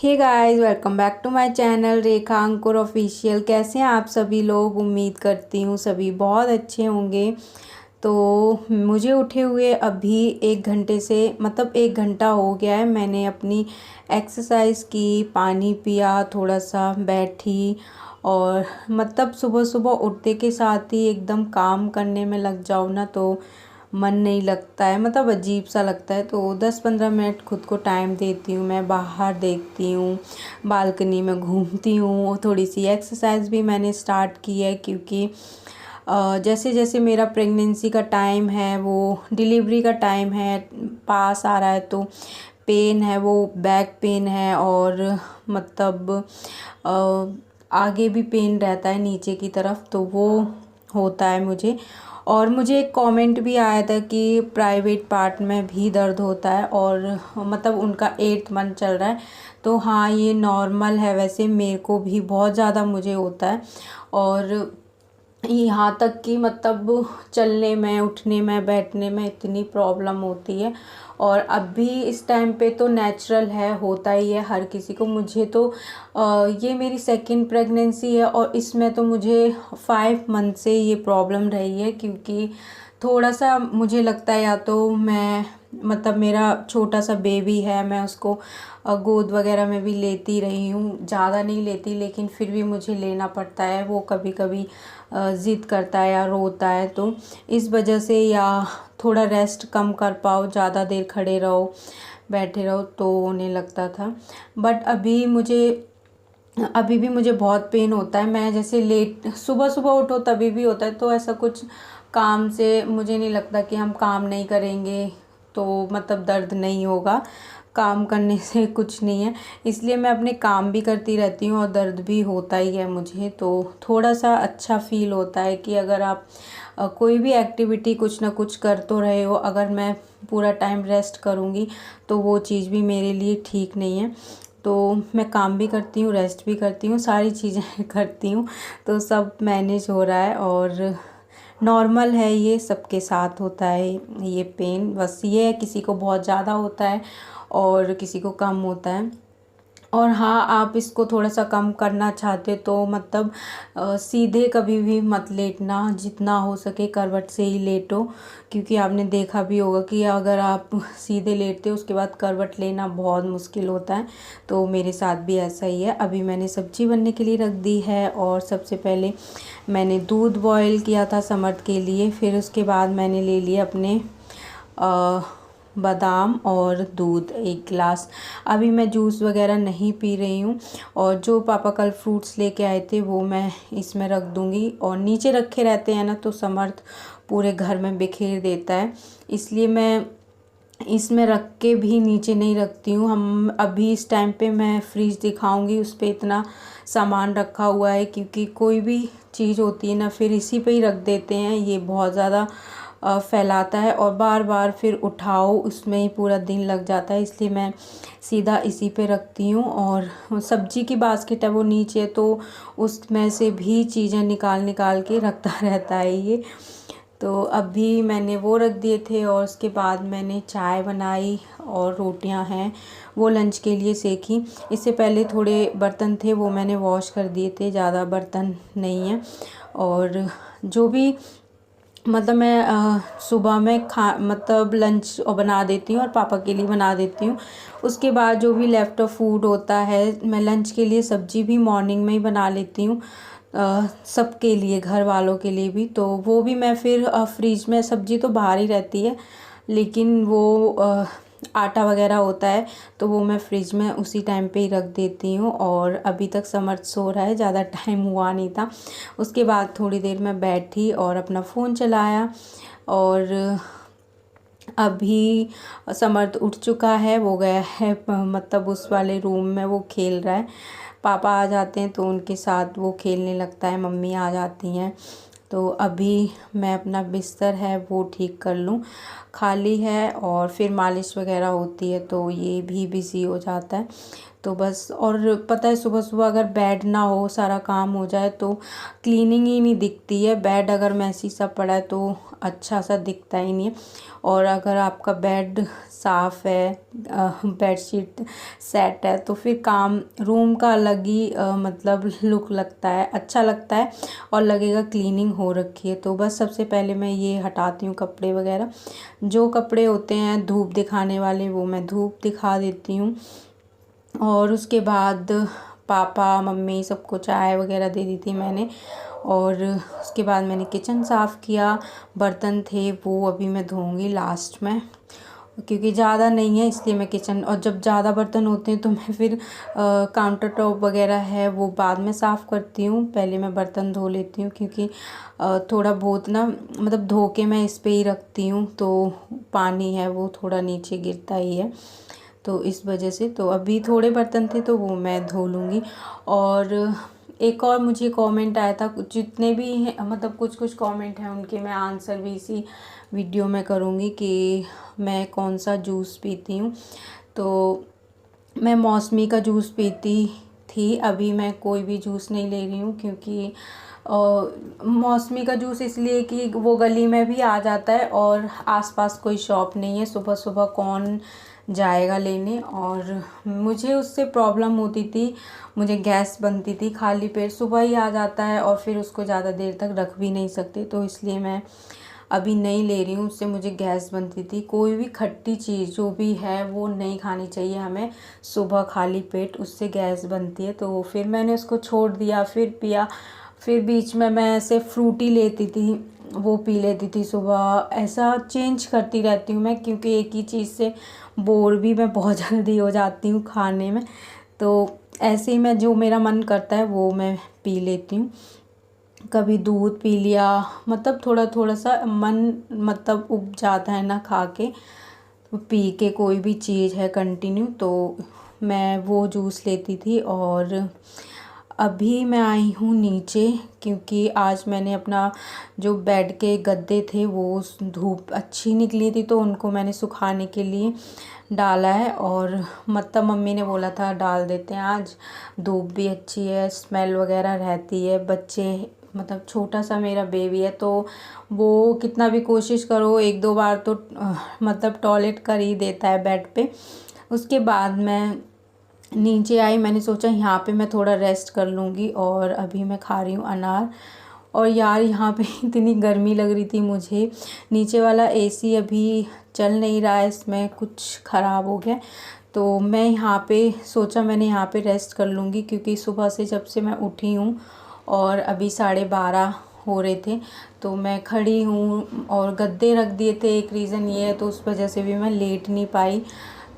Hey guys, welcome back to my channel Rekha Ankur official. कैसे हैं आप सभी लोग? उम्मीद करती हूँ सभी बहुत अच्छे होंगे। तो मुझे उठे हुए अभी 1 घंटे से मतलब 1 घंटा हो गया है। मैंने अपनी एक्सरसाइज की, पानी पिया, थोड़ा सा बैठी और मतलब सुबह सुबह उठते के साथ ही एकदम काम करने में लग जाओ ना तो मन नहीं लगता है, मतलब अजीब सा लगता है। तो 10-15 मिनट खुद को टाइम देती हूँ, मैं बाहर देखती हूँ, बालकनी में घूमती हूँ। थोड़ी सी एक्सरसाइज भी मैंने स्टार्ट की है क्योंकि जैसे जैसे मेरा प्रेगनेंसी का टाइम है, वो डिलीवरी का टाइम है, पास आ रहा है, तो पेन है, वो बैक पेन है और मतलब आगे भी पेन रहता है नीचे की तरफ, तो वो होता है मुझे। और मुझे एक कमेंट भी आया था कि प्राइवेट पार्ट में भी दर्द होता है और मतलब उनका 8th मंथ चल रहा है। तो हाँ, ये नॉर्मल है, वैसे मेरे को भी बहुत ज़्यादा मुझे होता है और यहाँ तक कि मतलब चलने में, उठने में, बैठने में इतनी प्रॉब्लम होती है। और अभी इस टाइम पे तो नेचुरल है, होता ही है हर किसी को। मुझे तो ये मेरी सेकंड प्रेगनेंसी है और इसमें तो मुझे 5 मंथ से ये प्रॉब्लम रही है क्योंकि थोड़ा सा मुझे लगता है, या तो मैं मतलब मेरा छोटा सा बेबी है, मैं उसको गोद वगैरह में भी लेती रही हूँ, ज़्यादा नहीं लेती लेकिन फिर भी मुझे लेना पड़ता है। वो कभी कभी ज़िद करता है या रोता है, तो इस वजह से, या थोड़ा रेस्ट कम कर पाओ, ज़्यादा देर खड़े रहो, बैठे रहो तो होने लगता था। बट अभी भी मुझे बहुत पेन होता है। मैं जैसे लेट सुबह सुबह उठो तभी भी होता है, तो ऐसा कुछ काम से मुझे नहीं लगता कि हम काम नहीं करेंगे तो मतलब दर्द नहीं होगा। काम करने से कुछ नहीं है, इसलिए मैं अपने काम भी करती रहती हूँ और दर्द भी होता ही है मुझे। तो थोड़ा सा अच्छा फील होता है कि अगर आप कोई भी एक्टिविटी कुछ ना कुछ कर तो रहे हो। अगर मैं पूरा टाइम रेस्ट करूँगी तो वो चीज़ भी मेरे लिए ठीक नहीं है। तो मैं काम भी करती हूँ, रेस्ट भी करती हूँ, सारी चीज़ें करती हूँ, तो सब मैनेज हो रहा है और नॉर्मल है। ये सबके साथ होता है ये पेन, बस ये है किसी को बहुत ज़्यादा होता है और किसी को कम होता है। और हाँ, आप इसको थोड़ा सा कम करना चाहते तो मतलब सीधे कभी भी मत लेटना, जितना हो सके करवट से ही लेटो, क्योंकि आपने देखा भी होगा कि अगर आप सीधे लेटते हो उसके बाद करवट लेना बहुत मुश्किल होता है। तो मेरे साथ भी ऐसा ही है। अभी मैंने सब्जी बनने के लिए रख दी है और सबसे पहले मैंने दूध बॉईल किया था समर्थ के लिए, फिर उसके बाद मैंने ले लिए अपने बादाम और दूध 1 गिलास। अभी मैं जूस वगैरह नहीं पी रही हूँ और जो पापा कल फ्रूट्स लेके आए थे वो मैं इसमें रख दूँगी। और नीचे रखे रहते हैं ना तो समर्थ पूरे घर में बिखेर देता है, इसलिए मैं इसमें रख के भी नीचे नहीं रखती हूँ। हम अभी इस टाइम पे मैं फ्रिज दिखाऊंगी, उस पर इतना सामान रखा हुआ है क्योंकि कोई भी चीज़ होती है ना फिर इसी पे ही रख देते हैं। ये बहुत ज़्यादा फैलाता है और बार बार फिर उठाओ, उसमें ही पूरा दिन लग जाता है, इसलिए मैं सीधा इसी पे रखती हूँ। और सब्जी की बास्केट है वो नीचे, तो उसमें से भी चीज़ें निकाल निकाल के रखता रहता है ये। तो अभी मैंने वो रख दिए थे और उसके बाद मैंने चाय बनाई और रोटियां हैं वो लंच के लिए सेकी। इससे पहले थोड़े बर्तन थे वो मैंने वॉश कर दिए थे, ज़्यादा बर्तन नहीं है। और जो भी मतलब मैं सुबह में मतलब लंच बना देती हूँ और पापा के लिए बना देती हूँ। उसके बाद जो भी लेफ्ट फूड होता है, मैं लंच के लिए सब्जी भी मॉर्निंग में ही बना लेती हूँ सबके लिए, घर वालों के लिए भी। तो वो भी मैं फिर फ्रिज में, सब्जी तो बाहर ही रहती है लेकिन वो आटा वगैरह होता है तो वो मैं फ्रिज में उसी टाइम पे ही रख देती हूँ। और अभी तक समर्थ सो रहा है, ज़्यादा टाइम हुआ नहीं था। उसके बाद थोड़ी देर मैं बैठी और अपना फ़ोन चलाया और अभी समर्थ उठ चुका है, वो गया है मतलब उस वाले रूम में वो खेल रहा है। पापा आ जाते हैं तो उनके साथ वो खेलने लगता है, मम्मी आ जाती हैं। तो अभी मैं अपना बिस्तर है वो ठीक कर लूँ, खाली है और फिर मालिश वगैरह होती है तो ये भी बिज़ी हो जाता है। तो बस, और पता है सुबह सुबह अगर बेड ना हो, सारा काम हो जाए तो क्लीनिंग ही नहीं दिखती है। बेड अगर मैसी सा पड़ा है तो अच्छा सा दिखता ही नहीं है। और अगर आपका बेड साफ़ है, बेडशीट सेट है, तो फिर काम रूम का अलग ही मतलब लुक लगता है, अच्छा लगता है और लगेगा क्लीनिंग हो रखी है। तो बस सबसे पहले मैं ये हटाती हूँ कपड़े वगैरह। जो कपड़े होते हैं धूप दिखाने वाले वो मैं धूप दिखा देती हूँ। और उसके बाद पापा मम्मी सबको चाय वगैरह दे दी थी मैंने। और उसके बाद मैंने किचन साफ़ किया। बर्तन थे वो अभी मैं धोऊंगी लास्ट में, क्योंकि ज़्यादा नहीं है इसलिए मैं किचन, और जब ज़्यादा बर्तन होते हैं तो मैं फिर काउंटर टॉप वगैरह है वो बाद में साफ़ करती हूँ। पहले मैं बर्तन धो लेती हूँ, क्योंकि थोड़ा बहुत ना मतलब धो के मैं इस पे ही रखती हूँ तो पानी है वो थोड़ा नीचे गिरता ही है, तो इस वजह से। तो अभी थोड़े बर्तन थे तो वो मैं धो लूँगी। और एक और मुझे कमेंट आया था, जितने भी हैं मतलब कुछ कुछ कमेंट हैं उनके मैं आंसर भी इसी वीडियो में करूँगी कि मैं कौन सा जूस पीती हूँ। तो मैं मौसमी का जूस पीती थी, अभी मैं कोई भी जूस नहीं ले रही हूँ, क्योंकि मौसमी का जूस इसलिए कि वो गली में भी आ जाता है और आसपास कोई शॉप नहीं है, सुबह सुबह कौन जाएगा लेने। और मुझे उससे प्रॉब्लम होती थी, मुझे गैस बनती थी, खाली पेट सुबह ही आ जाता है और फिर उसको ज़्यादा देर तक रख भी नहीं सकते, तो इसलिए मैं अभी नहीं ले रही हूँ। उससे मुझे गैस बनती थी। कोई भी खट्टी चीज़ जो भी है वो नहीं खानी चाहिए हमें सुबह खाली पेट, उससे गैस बनती है। तो फिर मैंने उसको छोड़ दिया, फिर पिया। फिर बीच में मैं ऐसे फ्रूटी लेती थी, वो पी लेती थी सुबह। ऐसा चेंज करती रहती हूँ मैं, क्योंकि एक ही चीज़ से बोर भी मैं बहुत जल्दी हो जाती हूँ खाने में। तो ऐसे ही मैं जो मेरा मन करता है वो मैं पी लेती हूँ। कभी दूध पी लिया, मतलब थोड़ा थोड़ा सा मन मतलब उब जाता है ना खा के, तो पी के कोई भी चीज़ है कंटिन्यू, तो मैं वो जूस लेती थी। और अभी मैं आई हूँ नीचे, क्योंकि आज मैंने अपना जो बेड के गद्दे थे वो धूप अच्छी निकली थी तो उनको मैंने सुखाने के लिए डाला है। और मतलब मम्मी ने बोला था डाल देते हैं आज, धूप भी अच्छी है, स्मेल वगैरह रहती है। बच्चे मतलब छोटा सा मेरा बेबी है तो वो कितना भी कोशिश करो एक दो बार तो मतलब टॉयलेट कर ही देता है बेड पे। उसके बाद मैं नीचे आई, मैंने सोचा यहाँ पे मैं थोड़ा रेस्ट कर लूँगी। और अभी मैं खा रही हूँ अनार। और यार यहाँ पे इतनी गर्मी लग रही थी मुझे, नीचे वाला एसी अभी चल नहीं रहा है, इसमें कुछ ख़राब हो गया। तो मैं यहाँ पे सोचा मैंने यहाँ पे रेस्ट कर लूँगी, क्योंकि सुबह से जब से मैं उठी हूँ और अभी 12:30 हो रहे थे तो मैं खड़ी हूँ। और गद्दे रख दिए थे, एक रीज़न ये है, तो उस वजह से भी मैं लेट नहीं पाई।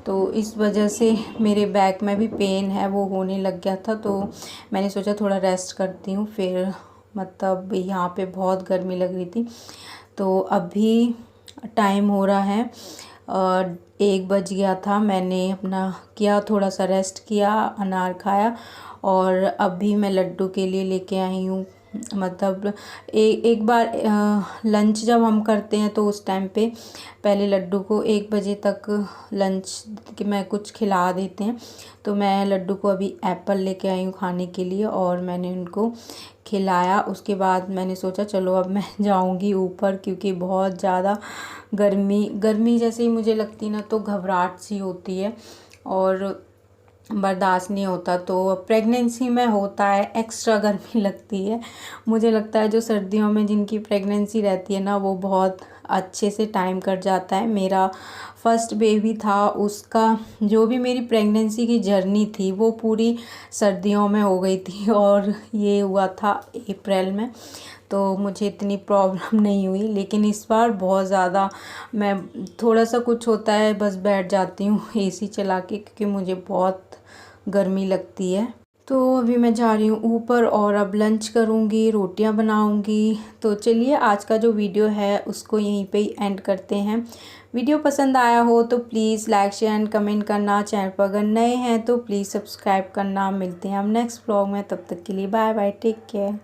तो इस वजह से मेरे बैक में भी पेन है वो होने लग गया था, तो मैंने सोचा थोड़ा रेस्ट करती हूँ। फिर मतलब यहाँ पे बहुत गर्मी लग रही थी। तो अभी टाइम हो रहा है 1 बज गया था। मैंने अपना किया, थोड़ा सा रेस्ट किया, अनार खाया। और अभी मैं लड्डू के लिए लेके आई हूँ, मतलब एक बार लंच जब हम करते हैं तो उस टाइम पे पहले लड्डू को 1 बजे तक लंच कि मैं कुछ खिला देते हैं। तो मैं लड्डू को अभी एप्पल लेके आई हूँ खाने के लिए और मैंने उनको खिलाया। उसके बाद मैंने सोचा चलो अब मैं जाऊँगी ऊपर, क्योंकि बहुत ज़्यादा गर्मी जैसे ही मुझे लगती ना तो घबराहट सी होती है और बर्दाश्त नहीं होता। तो प्रेगनेंसी में होता है, एक्स्ट्रा गर्मी लगती है। मुझे लगता है जो सर्दियों में जिनकी प्रेगनेंसी रहती है ना वो बहुत अच्छे से टाइम कट जाता है। मेरा फर्स्ट बेबी था, उसका जो भी मेरी प्रेगनेंसी की जर्नी थी वो पूरी सर्दियों में हो गई थी और ये हुआ था अप्रैल में, तो मुझे इतनी प्रॉब्लम नहीं हुई। लेकिन इस बार बहुत ज़्यादा, मैं थोड़ा सा कुछ होता है बस बैठ जाती हूँ एसी चला के, क्योंकि मुझे बहुत गर्मी लगती है। तो अभी मैं जा रही हूँ ऊपर और अब लंच करूँगी, रोटियाँ बनाऊँगी। तो चलिए आज का जो वीडियो है उसको यहीं पे ही एंड करते हैं। वीडियो पसंद आया हो तो please like share and comment करना। चैनल पर अगर नए हैं तो प्लीज़ सब्सक्राइब करना। मिलते हैं हम नेक्स्ट व्लॉग में, तब तक के लिए बाय बाय, टेक केयर।